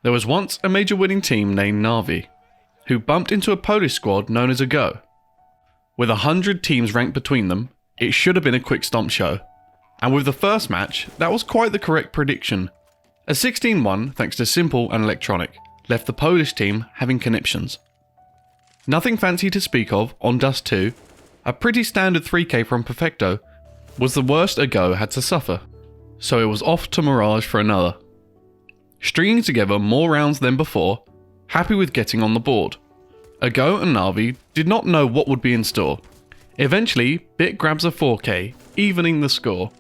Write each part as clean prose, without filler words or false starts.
There was once a major winning team named NaVi, who bumped into a Polish squad known as Go. With 100 teams ranked between them, it should have been a quick stomp show. And with the first match, that was quite the correct prediction. A 16-1, thanks to Simple and Electronic, left the Polish team having conniptions. Nothing fancy to speak of on Dust 2, a pretty standard 3k from Perfecto, was the worst Go had to suffer, so it was off to Mirage for another. Stringing together more rounds than before, happy with getting on the board. Go and NaVi did not know what would be in store. Eventually, Bit grabs a 4k, evening the score.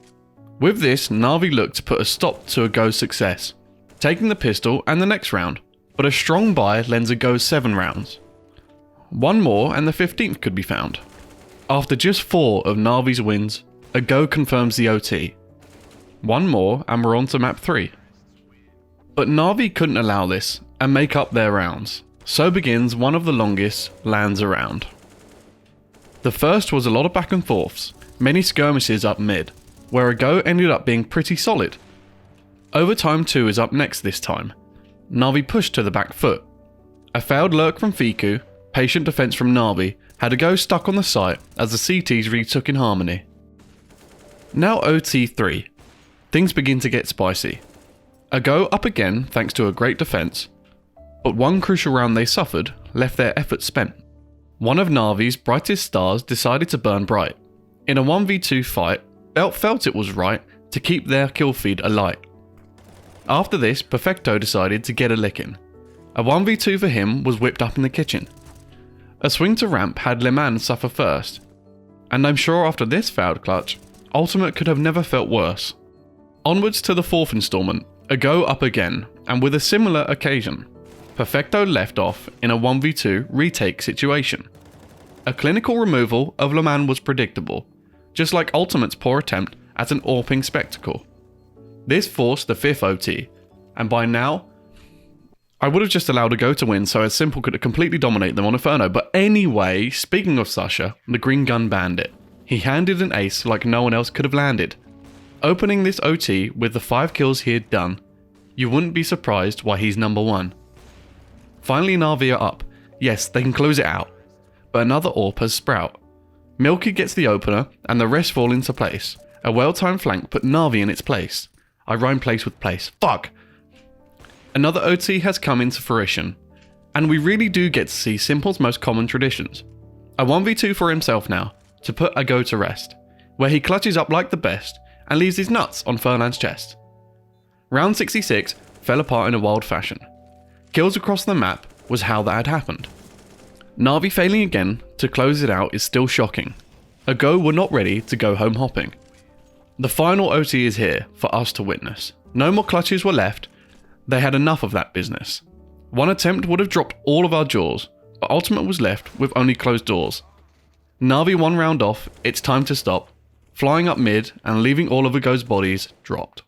With this, NaVi looked to put a stop to Go's success, taking the pistol and the next round, but a strong buy lends Go 7 rounds. One more and the 15th could be found. After just 4 of NaVi's wins, Go confirms the OT. One more and we're on to map 3. But NaVi couldn't allow this and make up their rounds, so begins one of the longest lands around. The first was a lot of back and forths, many skirmishes up mid, where Go ended up being pretty solid. Overtime 2 is up next this time. NaVi pushed to the back foot. A failed lurk from Fiku, patient defense from NaVi, had Go stuck on the site as the CTs retook in harmony. Now OT3. Things begin to get spicy. Go up again thanks to a great defense, but one crucial round they suffered left their efforts spent. One of NaVi's brightest stars decided to burn bright. In a 1v2 fight, Belt felt it was right to keep their kill feed alight. After this, Perfecto decided to get a licking. A 1v2 for him was whipped up in the kitchen. A swing to ramp had Le Mans suffer first, and I'm sure after this failed clutch, Ultimate could have never felt worse. Onwards to the 4th installment, Go up again, and with a similar occasion. Perfecto left off in a 1v2 retake situation. A clinical removal of Le Mans was predictable, just like Ultimate's poor attempt at an AWPing spectacle. This forced the 5th OT, and by now, I would have just allowed Go to win so as Simple could completely dominate them on Inferno, but anyway, speaking of Sasha, the Green Gun Bandit, he handed an ace like no one else could have landed. Opening this OT with the 5 kills he had done, you wouldn't be surprised why he's number 1. Finally NaVi are up, yes they can close it out, but another AWP has sprout. Milky gets the opener and the rest fall into place. A well-timed flank put NaVi in its place. I rhyme place with place, fuck! Another OT has come into fruition, and we really do get to see Simple's most common traditions. A 1v2 for himself now, to put Go to rest, where he clutches up like the best and leaves his nuts on Furlan's chest. Round 66 fell apart in a wild fashion. Kills across the map was how that had happened. NaVi failing again to close it out is still shocking. Go were not ready to go home hopping. The final OT is here for us to witness. No more clutches were left, they had enough of that business. One attempt would have dropped all of our jaws, but Ultimate was left with only closed doors. NaVi 1 round off, it's time to stop, flying up mid and leaving all of Go's bodies dropped.